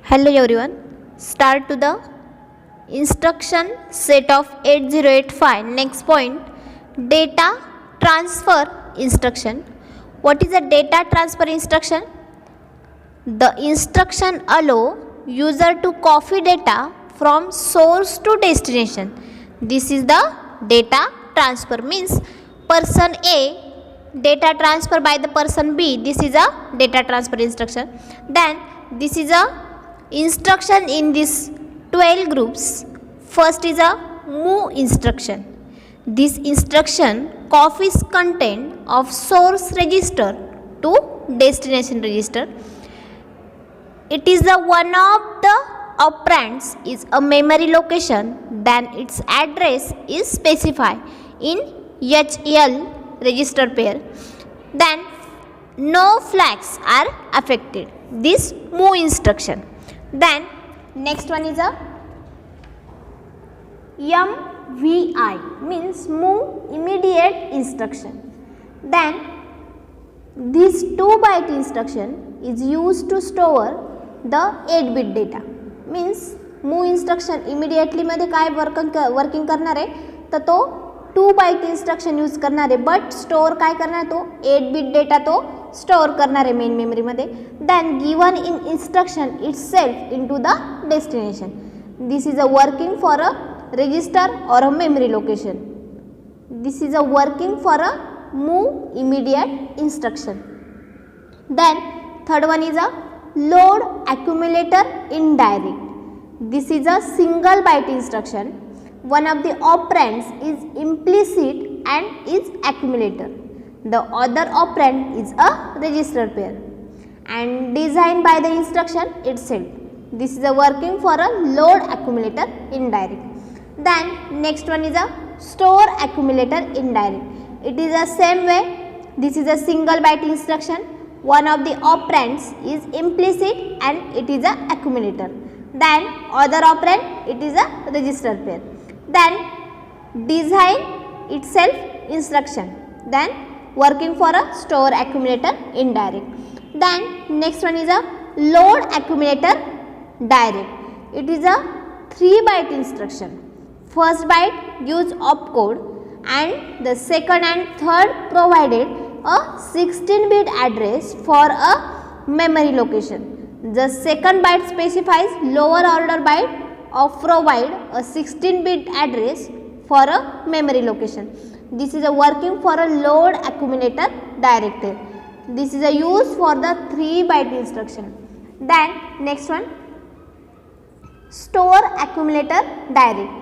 Hello everyone. Start to the instruction set of 8085. Next point, data transfer instruction. What is a data transfer instruction? The instruction allow user to copy data from source to destination. This is the data transfer, means person A data transfer by the person B. This is a data transfer instruction. Then this is a instruction in this 12 groups. First is a move instruction. This instruction copies content of source register to destination register. It is the one of the operands is a memory location, then its address is specified in HL register pair. Then no flags are affected. This move instruction. Then next one is a MVI, means move immediate instruction. Then this 2-byte instruction is used to store the 8-bit data. Means move instruction immediately मध्ये काय working करणार आहे तर तो 2-byte instruction use करणार आहे, but store काय करणार तो 8-bit डेटा तो स्टोअर करणार आहे मेन मेमरी मध्ये. Then given in instruction itself into the destination. This is a working for a register or a memory location. This is a working for a move immediate instruction. Then third one is a load accumulator indirect. This is a single byte instruction. One of the operands is implicit and is accumulator. The other operand is a register pair and designed by the instruction itself. This is a working for a load accumulator indirect. Then next one is a store accumulator indirect. It is the same way. This is a single byte instruction. One of the operands is implicit and it is a accumulator. Then other operand it is a register pair. Then design itself instruction. Then working for a store accumulator indirect. Then next one is a load accumulator direct. It is a 3-byte instruction. First byte gives opcode and the second and third provided a 16-bit address for a memory location. The second byte specifies lower order byte of provide a 16-bit address for a memory location. This is a working for a load accumulator directive. This is a use for the 3-byte instruction. Then next one, store accumulator direct.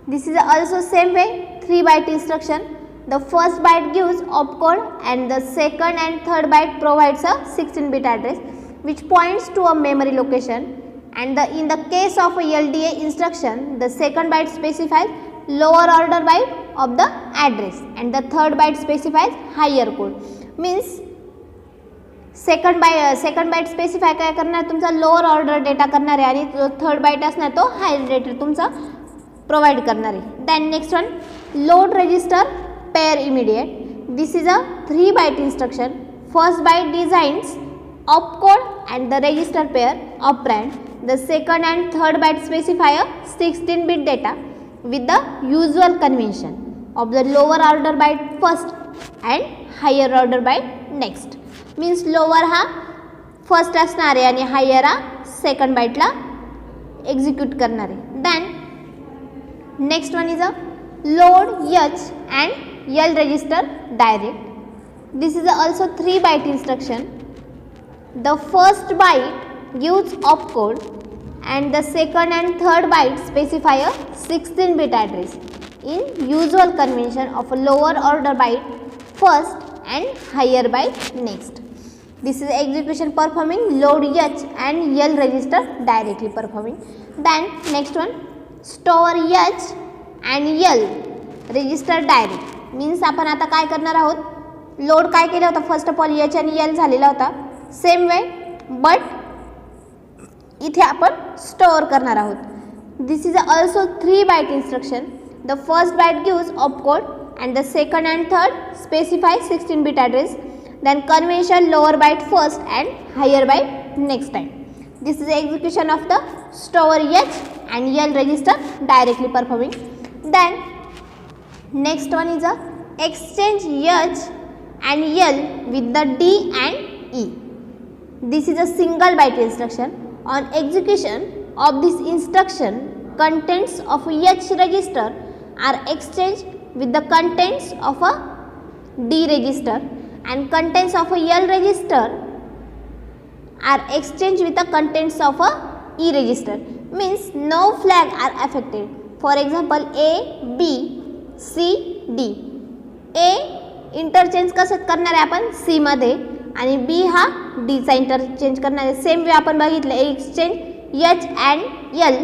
This is also same way, 3-byte instruction. The first byte gives opcode and the second and third byte provides a 16-bit address which points to a memory location, and in the case of a LDA instruction the second byte specifies lower order byte of the address and the third byte specifies higher code. Means second byte specify काय करणार तुमचा lower order data करणार आहे आणि जो third byte असणार तो higher data तुमचा provide करणार आहे. Then next one, load register pair immediate. This is a 3-byte instruction. First byte designs opcode and the register pair operand. The second and third byte specify a 16-bit data with the usual convention of the lower order byte first and higher order byte next. Means lower हा first असणार आहे आणि higher हा second byte ला execute करणार आहे. Then next one is a load H and L register direct. This is also 3-byte instruction. The first byte gives opcode and the second and third byte specify a 16-bit address in usual convention of a lower order byte first and higher byte next. This is execution performing load H and L register directly performing. Then next one, store H and L register direct. Means आपण आता काय करणार आहोत, load काय केला होता first of all H आणि L झालेला होता सेम वे, बट इथे आपण स्टोअर करणार आहोत. This is also 3-byte instruction. The first byte gives opcode and the second and third specify 16-bit address. Then convention lower byte first and higher byte next time. This is the execution of the store H and L register directly performing. Then next one is a exchange H and L with the D and E. This is a single byte instruction. On execution of this instruction, contents of H register are exchanged with the contents of a D register and contents of a L register are exchanged with the contents of a E register. Means no flag are affected. For example, A, B, C, D. A interchange कसं करणार आहे आपण C मध्ये आणि B हा D चा interchange करणार आहे. सेम वे आपण बघितलं exchange H and L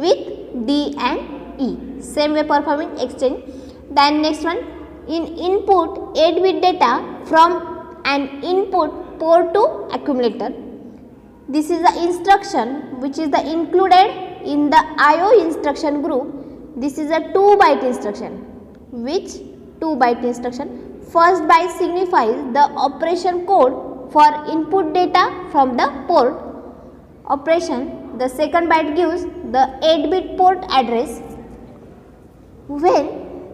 with D and E. Same way performing exchange. Then next one, in input 8-bit data from an input port to accumulator. This is the instruction which is the included in the IO instruction group. This is a 2-byte instruction. Which 2-byte instruction? First byte signifies the operation code for input data from the port operation. The second byte gives the 8-bit port address. When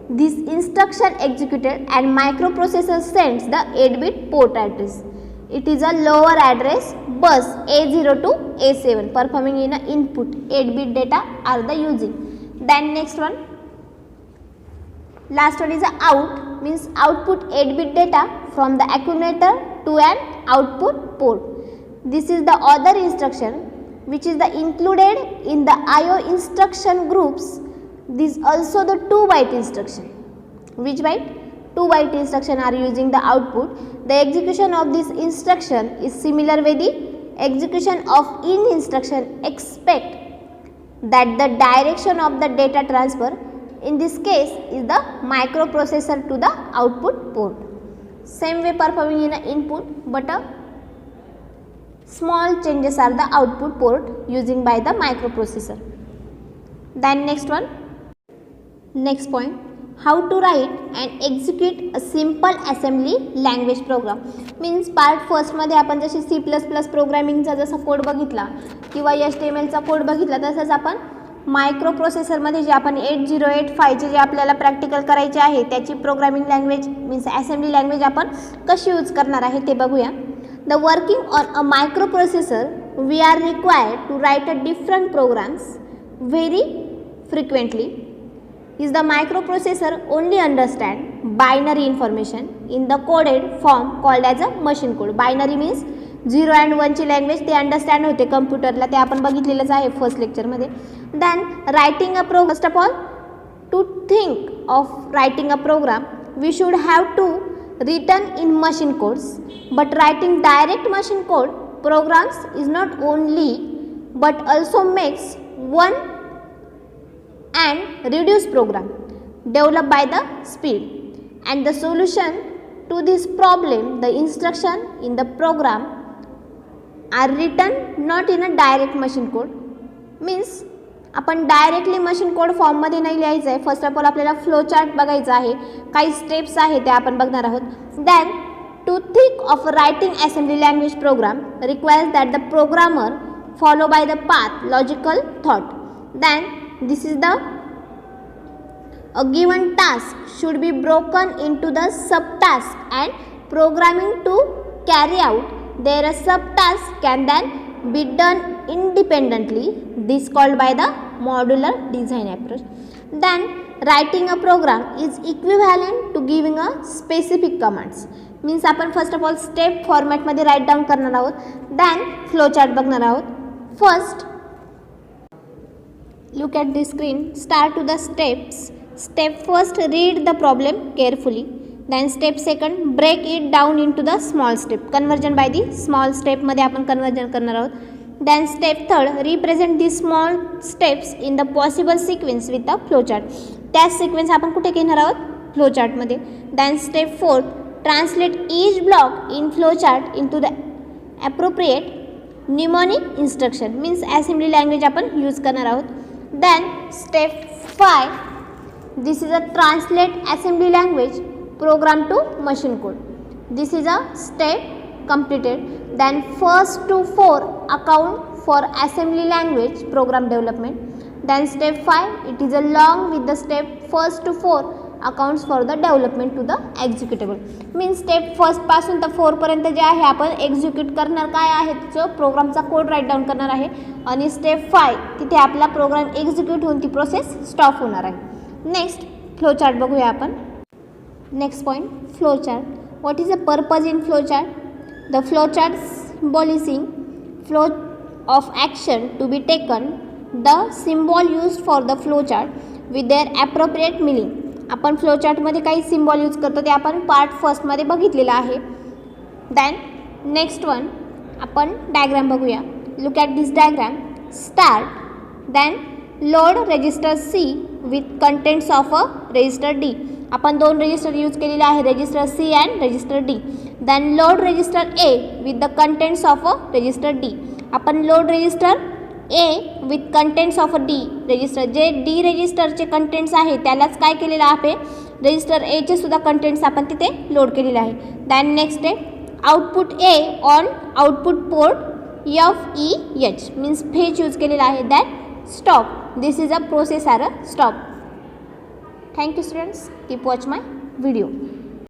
this instruction executed and microprocessor sends the 8-bit port address, it is a lower address bus A0 to A7 performing in a input 8-bit data are the using. Then next one, last one is a out, means output 8-bit data from the accumulator to an output port. This is the other instruction which is the included in the IO instruction groups. This also the 2-byte instruction. Which byte? 2-byte instruction are using the output. The execution of this instruction is similar with the execution of in instruction, expect that the direction of the data transfer in this case is the microprocessor to the output port. Same way performing in an input, but a small changes are the output port using by the microprocessor. Then next one, next point, how to write and execute a simple assembly language program. Means part first मध्ये आपण जशी C++ प्रोग्रामिंगचा जसा code बघितला किंवा HTMLचा code बघितला तसंच आपण micro प्रोसेसरमध्ये जे आपण 8085 चे जे आपल्याला प्रॅक्टिकल करायचे आहे त्याची programming language means assembly language आपण कशी यूज करणार आहे ते बघूया. The working on a microprocessor we are required to write a different programs very frequently. Is the microprocessor only understand binary information in the coded form called as a machine code. Binary means 0 and 1 ची language ते understand होते कम्प्युटरला, ते आपण बघितलेलंच आहे first लेक्चरमध्ये. Then writing a program, first of all to think of writing a program we should have to written in machine codes, but writing direct machine code programs is not only but also makes one and reduce program developed by the speed and the solution to this problem. The instruction in the program are written not in a direct machine code. Means आपण directly machine code form मध्ये नाही लिहायचं आहे. First of all आपल्याला flow chart बघायचा आहे, काही steps आहे ते आपण बघणार आहोत. Then to think of writing assembly language program requires that the programmer follow by the path logical thought. Then this is the a given task should be broken into the subtask and programming to carry out their subtask can then be done independently. This called by the modular design approach. Then writing a program is equivalent to giving a specific commands. Means आपण first of all step format मध्ये write down करणार आहोत. Then flow chart बघणार आहोत. First look at the screen, start to the steps. Step first, read the problem carefully. Then step second, break it down into the small step. Conversion by the small step मध्ये आपण conversion करणार आहोत. Then step third, represent these small steps in the possible sequence with the flow chart. त्या sequence आपण कुठे घेणार आहोत? flow chart मध्ये. Then step fourth, translate each block in flow chart into the appropriate mnemonic instruction. Means assembly language आपण use करणार आहोत. Then step 5, this is a translate assembly language program to machine code. This is a step completed. Then first to 4 account for assembly language program development. Then step 5, it is along with the step 1 to 4 accounts for the development to the executable. Means step 1 पासून तर 4 पर्यंत जे आहे आपण execute करणार काय आहे त्याचं प्रोग्रामचा कोड राईट डाऊन करणार आहे आणि स्टेप 5 तिथे आपला प्रोग्राम एक्झिक्यूट होऊन ती प्रोसेस स्टॉप होणार आहे. नेक्स्ट फ्लो चार्ट बघूया आपण. Next point flow chart. What is the purpose in flow chart? The flow chart symbolising flow of action to be taken, the symbol used for the flow chart with their appropriate meaning. आपण flow चार्टमध्ये काही symbol use करतो ते आपण part फर्स्टमध्ये बघितलेलं आहे. Then next one आपण diagram बघूया. Look at this diagram. Start, then load register C with contents of a register D. आपण 2 रजिस्टर यूज केलेले आहे, register C and register D. Then load register A with the contents of a register D. आपण load register A with contents of a D register, जे D रजिस्टरचे contents आहे त्यालाच काय केलेलं आहे, रजिस्टर एचे सुद्धा कंटेंट्स आपण तिथे लोड केलेले आहे. दॅन नेक्स्ट आहे output A on output port FEH means fetch use केलेला आहे. Then stop, this is a process or a stop. Thank you students, keep watch my video.